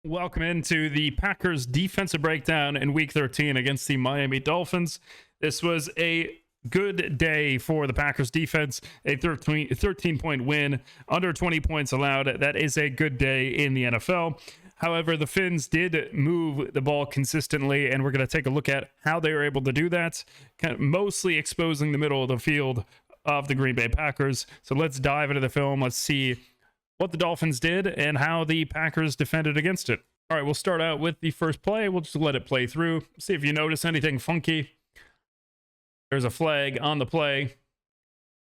Welcome into the Packers defensive breakdown in Week 13 against the Miami Dolphins. This was a good day for the Packers defense, a 13-point win, under 20 points allowed. That is a good day in the NFL. However, the Finns did move the ball consistently, and we're going to take a look at how they were able to do that, kind of mostly exposing the middle of the field of the Green Bay Packers. So let's dive into the film. Let's see what the Dolphins did and how the Packers defended against it. All right, we'll start out with the first play. We'll just let it play through. See if you notice anything funky. There's a flag on the play.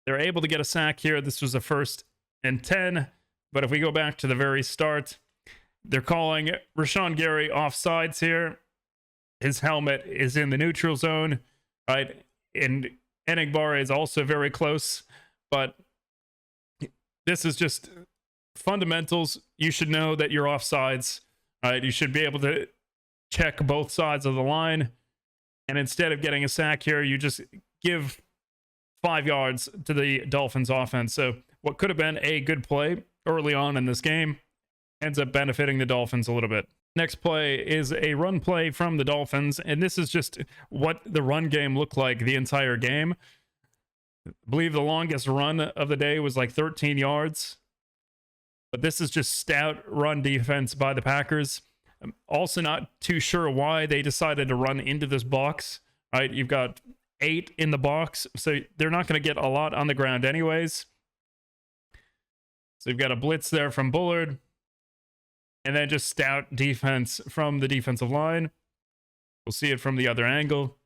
They're able to get a sack here. This was a 1st and 10. But if we go back to the very start, they're calling Rashawn Gary offsides here. His helmet is in the neutral zone, right? And Enigbar is also very close. But this is just fundamentals. You should know that you're offsides. Right? You should be able to check both sides of the line. And instead of getting a sack here, you just give 5 yards to the Dolphins offense. So what could have been a good play early on in this game ends up benefiting the Dolphins a little bit. Next play is a run play from the Dolphins. And this is just what the run game looked like the entire game. I believe the longest run of the day was like 13 yards. But this is just stout run defense by the Packers. I'm also not too sure why they decided to run into this box. Right, you've got 8 in the box, so they're not going to get a lot on the ground anyways. So you've got a blitz there from Bullard. And then just stout defense from the defensive line. We'll see it from the other angle.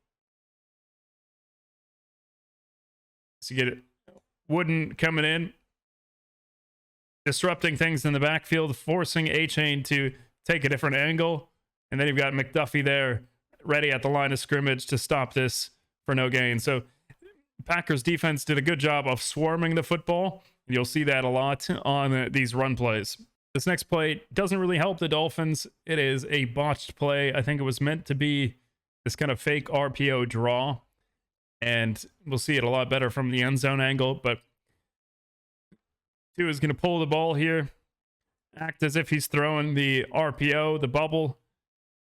So you get it. Wooden coming in, disrupting things in the backfield, forcing A-Chain to take a different angle. And then you've got McDuffie there ready at the line of scrimmage to stop this for no gain. So Packers defense did a good job of swarming the football. You'll see that a lot on these run plays. This next play doesn't really help the Dolphins. It is a botched play. I think it was meant to be this kind of fake RPO draw. And we'll see it a lot better from the end zone angle. But Tua is going to pull the ball here, act as if he's throwing the RPO, the bubble,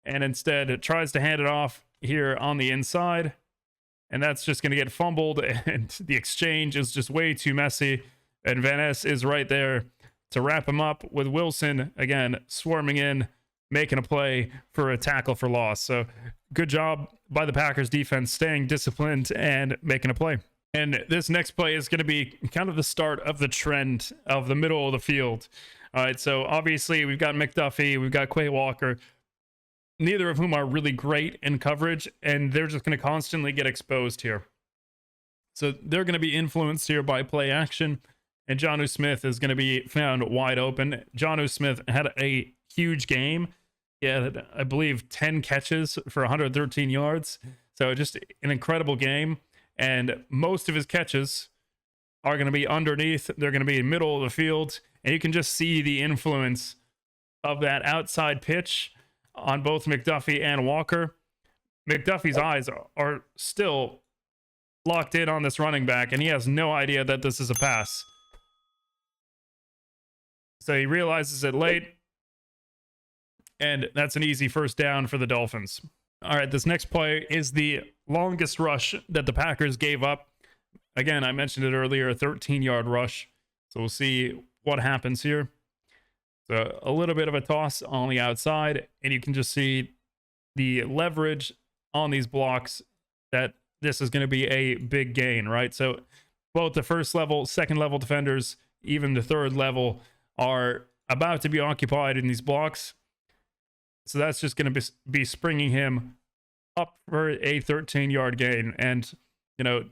and instead it tries to hand it off here on the inside. And that's just going to get fumbled, and the exchange is just way too messy. And Van Ness is right there to wrap him up with Wilson, again, swarming in, making a play for a tackle for loss. So good job by the Packers defense staying disciplined and making a play. And this next play is going to be kind of the start of the trend of the middle of the field. All right, so obviously we've got McDuffie, we've got Quay Walker, neither of whom are really great in coverage, and they're just going to constantly get exposed here. So they're going to be influenced here by play action, and Jonnu Smith is going to be found wide open. Jonnu Smith had a huge game. He had, I believe, 10 catches for 113 yards. So just an incredible game. And most of his catches are going to be underneath. They're going to be in the middle of the field. And you can just see the influence of that outside pitch on both McDuffie and Walker. McDuffie's eyes are still locked in on this running back, and he has no idea that this is a pass. So he realizes it late, and that's an easy first down for the Dolphins. All right, this next play is the longest rush that the Packers gave up. Again, I mentioned it earlier, a 13-yard rush. So we'll see what happens here. So a little bit of a toss on the outside, and you can just see the leverage on these blocks that this is going to be a big gain, right? So both the first level, second level defenders, even the third level are about to be occupied in these blocks. So that's just going to be springing him up for a 13-yard gain. And, you know,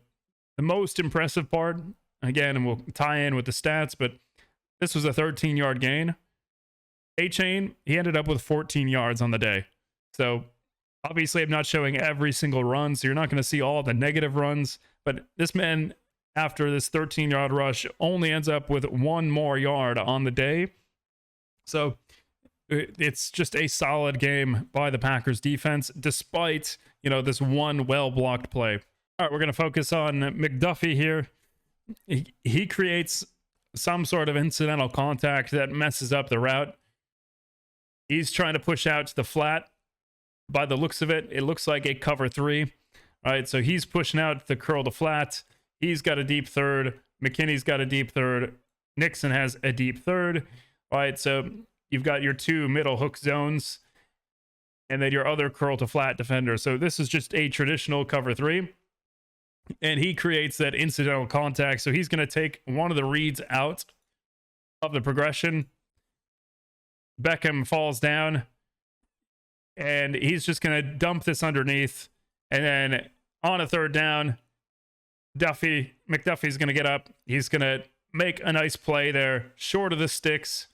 the most impressive part, again, and we'll tie in with the stats, but this was a 13-yard gain. A-Chain, he ended up with 14 yards on the day. So obviously I'm not showing every single run, so you're not going to see all the negative runs. But this man, after this 13-yard rush, only ends up with 1 more yard on the day. So it's just a solid game by the Packers defense, despite, you know, this one well-blocked play. All right, we're going to focus on McDuffie here. He creates some sort of incidental contact that messes up the route. He's trying to push out to the flat. By the looks of it, it looks like a cover 3. All right, so he's pushing out the curl to flat. He's got a deep third. McKinney's got a deep third. Nixon has a deep third. All right, so you've got your 2 middle hook zones and then your other curl to flat defender. So this is just a traditional cover 3. And he creates that incidental contact. So he's going to take one of the reads out of the progression. Beckham falls down. And he's just going to dump this underneath. And then on a third down, McDuffie's going to get up. He's going to make a nice play there, short of the sticks.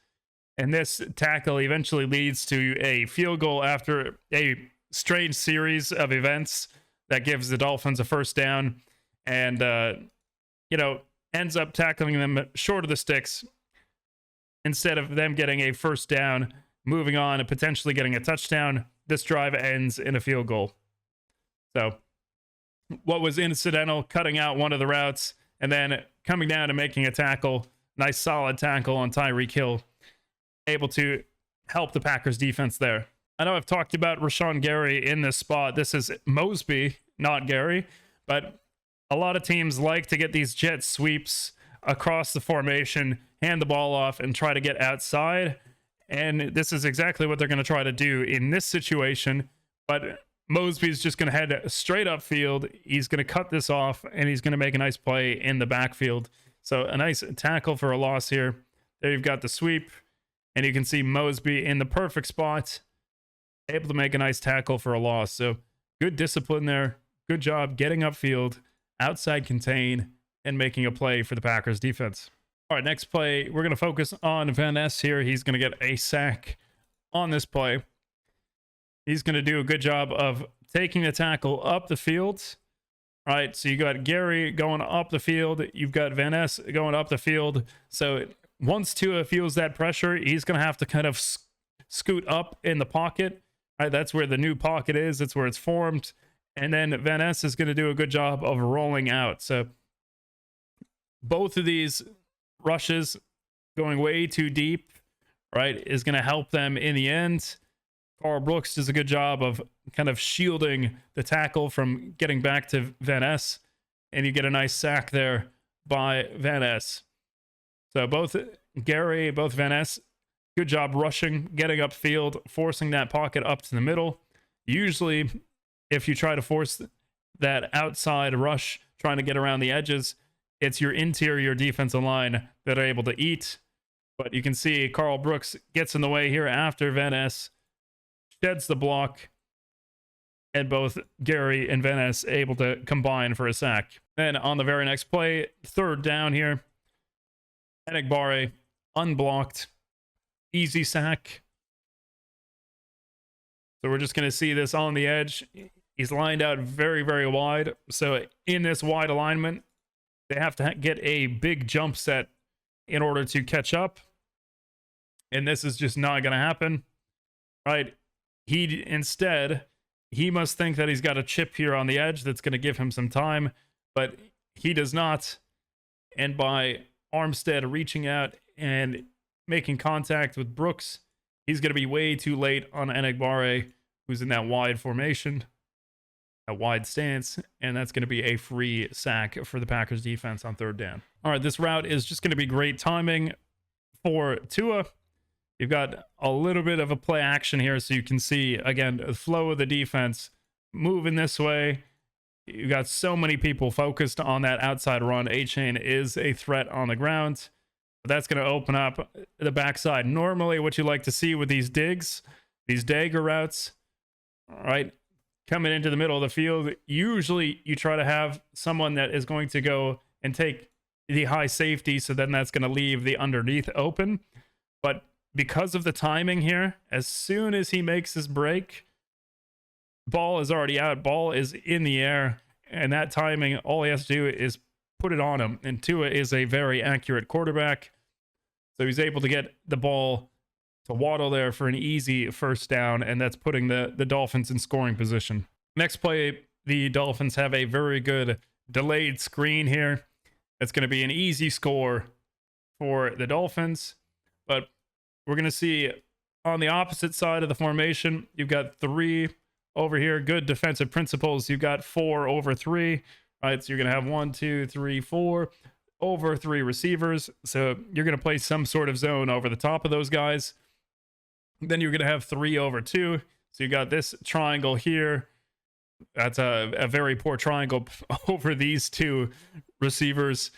And this tackle eventually leads to a field goal after a strange series of events that gives the Dolphins a first down and, ends up tackling them short of the sticks instead of them getting a first down, moving on and potentially getting a touchdown. This drive ends in a field goal. So what was incidental, cutting out one of the routes and then coming down and making a tackle, nice solid tackle on Tyreek Hill, able to help the Packers defense there. I know I've talked about Rashawn Gary in this spot. This is Mosby, not Gary, but a lot of teams like to get these jet sweeps across the formation, hand the ball off, and try to get outside. And this is exactly what they're going to try to do in this situation. But Mosby's just going to head straight upfield. He's going to cut this off, and he's going to make a nice play in the backfield. So a nice tackle for a loss here. There you've got the sweep, and you can see Mosby in the perfect spot, able to make a nice tackle for a loss. So good discipline there. Good job getting upfield, outside contain, and making a play for the Packers defense. All right, next play, we're going to focus on Van Ness here. He's going to get a sack on this play. He's going to do a good job of taking the tackle up the field. All right, so you got Gary going up the field. You've got Van Ness going up the field. So once Tua feels that pressure, he's going to have to kind of scoot up in the pocket. All right, that's where the new pocket is. That's where it's formed. And then Van Ness is going to do a good job of rolling out. So both of these rushes going way too deep, right, is going to help them in the end. Carl Brooks does a good job of kind of shielding the tackle from getting back to Van Ness, and you get a nice sack there by Van Ness. So both Gary, both Van Ness, good job rushing, getting upfield, forcing that pocket up to the middle. Usually, if you try to force that outside rush, trying to get around the edges, it's your interior defensive line that are able to eat. But you can see Carl Brooks gets in the way here after Van Ness sheds the block, and both Gary and Van Ness able to combine for a sack. Then on the very next play, third down here, Enagbare unblocked, easy sack. So we're just going to see this on the edge. He's lined out very, very wide. So in this wide alignment, they have to get a big jump set in order to catch up. And this is just not going to happen. Right? He must think that he's got a chip here on the edge that's going to give him some time, but he does not. And by Armstead reaching out and making contact with Brooks, he's going to be way too late on Enagbare, who's in that wide formation, a wide stance, and that's going to be a free sack for the Packers defense on third down. All right, this route is just going to be great timing for Tua. You've got a little bit of a play action here, so you can see, again, the flow of the defense moving this way. You've got so many people focused on that outside run. A-Chain is a threat on the ground. But that's going to open up the backside. Normally, what you like to see with these digs, these dagger routes, all right, coming into the middle of the field, usually you try to have someone that is going to go and take the high safety, so then that's going to leave the underneath open. But because of the timing here, as soon as he makes his break, ball is already out, ball is in the air, and that timing, all he has to do is put it on him. And Tua is a very accurate quarterback, so he's able to get the ball to Waddle there for an easy first down, and that's putting the Dolphins in scoring position. Next play, the Dolphins have a very good delayed screen here. It's going to be an easy score for the Dolphins, but we're going to see On the opposite side of the formation, you've got 3 over here. Good defensive principles. You've got 4 over 3. Right, so you're going to have 1, 2, 3, 4 over 3 receivers. So you're going to play some sort of zone over the top of those guys. Then you're going to have 3 over 2. So you got this triangle here. That's a very poor triangle over these 2 receivers.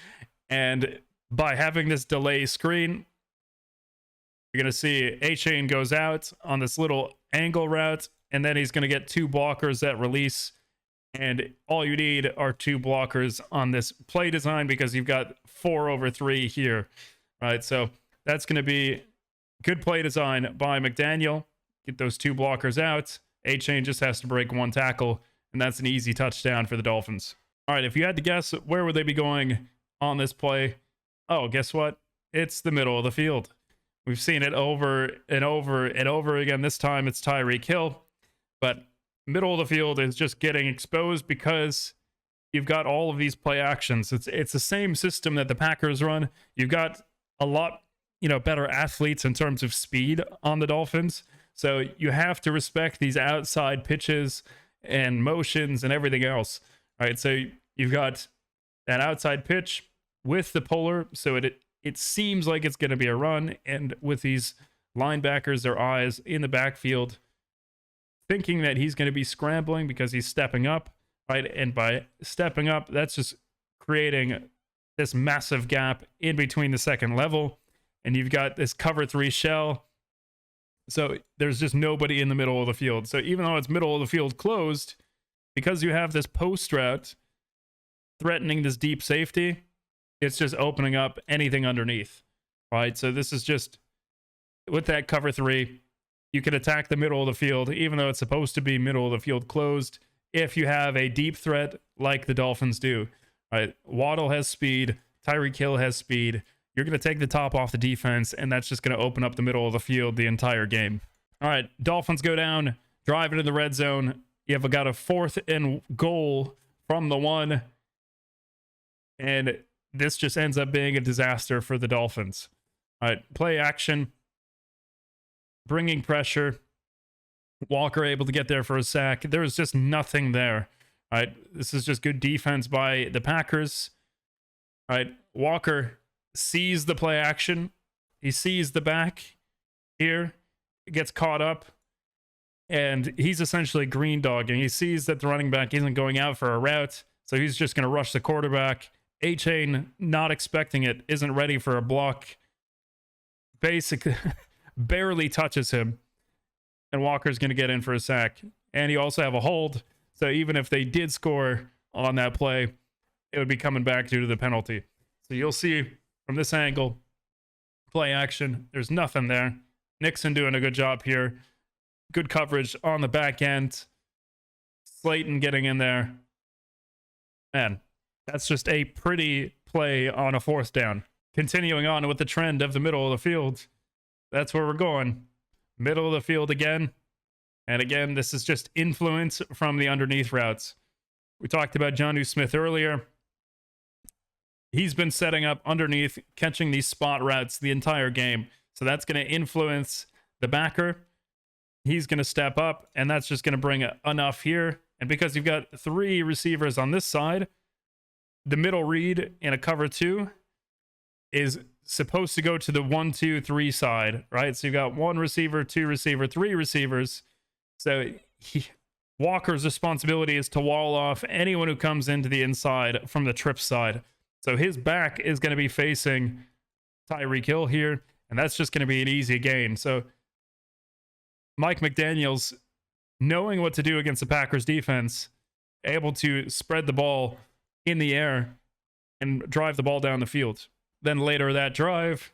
And by having this delay screen, you're going to see A-Chain goes out on this little angle route, and then he's going to get 2 blockers that release. And all you need are 2 blockers on this play design because you've got 4 over 3 here. Right, so that's going to be good play design by McDaniel. Get those 2 blockers out. A-Chain just has to break 1 tackle, and that's an easy touchdown for the Dolphins. All right, if you had to guess, where would they be going on this play? Oh, guess what? It's the middle of the field. We've seen it over and over and over again. This time it's Tyreek Hill, but middle of the field is just getting exposed because you've got all of these play actions. It's the same system that the Packers run. You've got a lot, better athletes in terms of speed on the Dolphins. So you have to respect these outside pitches and motions and everything else. All right, so you've got that outside pitch with the puller, so it seems like it's going to be a run, and with these linebackers, their eyes in the backfield, thinking that he's going to be scrambling because he's stepping up, right? And by stepping up, that's just creating this massive gap in between the second level, and you've got this cover 3 shell. So there's just nobody in the middle of the field. So even though it's middle of the field closed, because you have this post route threatening this deep safety, it's just opening up anything underneath, right? So this is just, with that cover 3, you can attack the middle of the field, even though it's supposed to be middle of the field closed, if you have a deep threat like the Dolphins do, right? Waddle has speed, Tyreek Hill has speed. You're going to take the top off the defense, and that's just going to open up the middle of the field the entire game. All right, Dolphins go down, drive into the red zone. You've got a 4th and goal from the 1, and this just ends up being a disaster for the Dolphins. All right, play action, bringing pressure. Walker able to get there for a sack. There was just nothing there. All right, this is just good defense by the Packers. All right, Walker sees the play action. He sees the back here, gets caught up, and he's essentially green dogging. He sees that the running back isn't going out for a route, so he's just going to rush the quarterback. A-Chain, not expecting it, isn't ready for a block. Basically, barely touches him, and Walker's going to get in for a sack. And you also have a hold, so even if they did score on that play, it would be coming back due to the penalty. So you'll see from this angle, play action, there's nothing there. Nixon doing a good job here. Good coverage on the back end. Slayton getting in there. Man, that's just a pretty play on a 4th down. Continuing on with the trend of the middle of the field. That's where we're going. Middle of the field again. And again, this is just influence from the underneath routes. We talked about Jonnu Smith earlier. He's been setting up underneath, catching these spot routes the entire game. So that's going to influence the backer. He's going to step up, and that's just going to bring enough here. And because you've got 3 receivers on this side, the middle read in a cover 2 is supposed to go to the 1, 2, 3 side, right? So you've got 1 receiver, 2 receiver, 3 receivers. So Walker's responsibility is to wall off anyone who comes into the inside from the trip side. So his back is going to be facing Tyreek Hill here, and that's just going to be an easy gain. So Mike McDaniel's knowing what to do against the Packers defense, able to spread the ball in the air and drive the ball down the field. Then later that drive,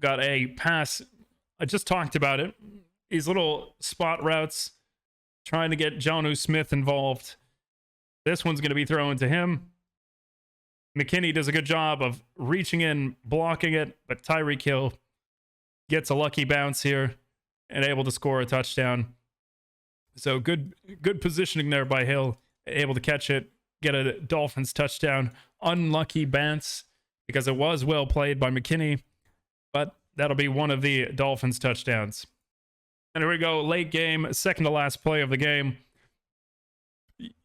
got a pass. I just talked about it. These little spot routes, trying to get Jonnu Smith involved. This one's going to be thrown to him. McKinney does a good job of reaching in, blocking it, but Tyreek Hill gets a lucky bounce here and able to score a touchdown. So good positioning there by Hill, able to catch it, get a Dolphins touchdown. Unlucky bounce because it was well played by McKinney, but that'll be one of the Dolphins touchdowns. And here we go, late game, second to last play of the game.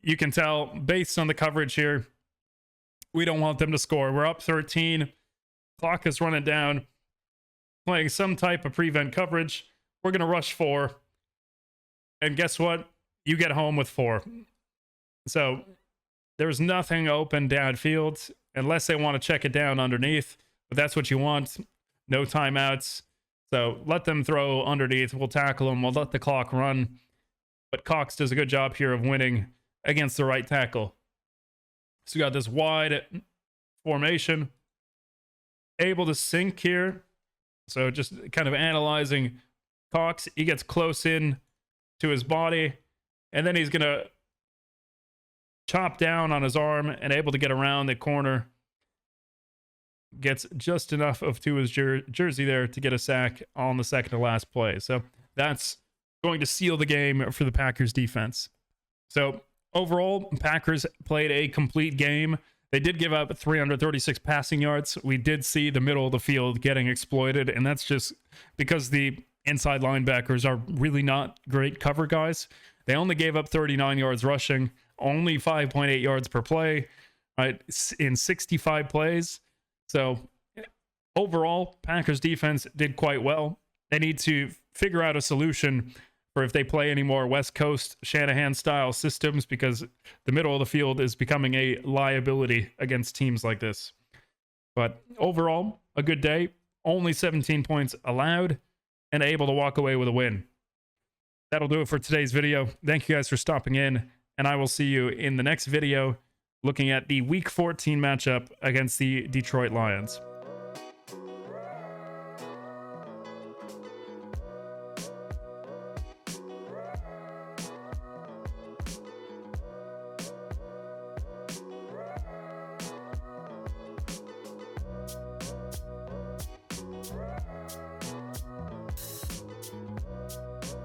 You can tell based on the coverage here, we don't want them to score. We're up 13. Clock is running down. Playing some type of prevent coverage. We're going to rush 4. And guess what? You get home with 4. So there's nothing open downfield unless they want to check it down underneath. But that's what you want. No timeouts. So let them throw underneath. We'll tackle them. We'll let the clock run. But Cox does a good job here of winning against the right tackle. So we got this wide formation. Able to sink here. So just kind of analyzing Cox. He gets close in to his body. And then he's going to chop down on his arm and able to get around the corner. Gets just enough of to his jersey there to get a sack on the second to last play. So that's going to seal the game for the Packers defense. So overall, Packers played a complete game. They did give up 336 passing yards. We did see the middle of the field getting exploited, and that's just because the inside linebackers are really not great cover guys. They only gave up 39 yards rushing, only 5.8 yards per play, right, in 65 plays. So overall, Packers defense did quite well. They need to figure out a solution for if they play any more West Coast Shanahan-style systems, because the middle of the field is becoming a liability against teams like this. But overall, a good day. Only 17 points allowed and able to walk away with a win. That'll do it for today's video. Thank you guys for stopping in, and I will see you in the next video looking at the Week 14 matchup against the Detroit Lions.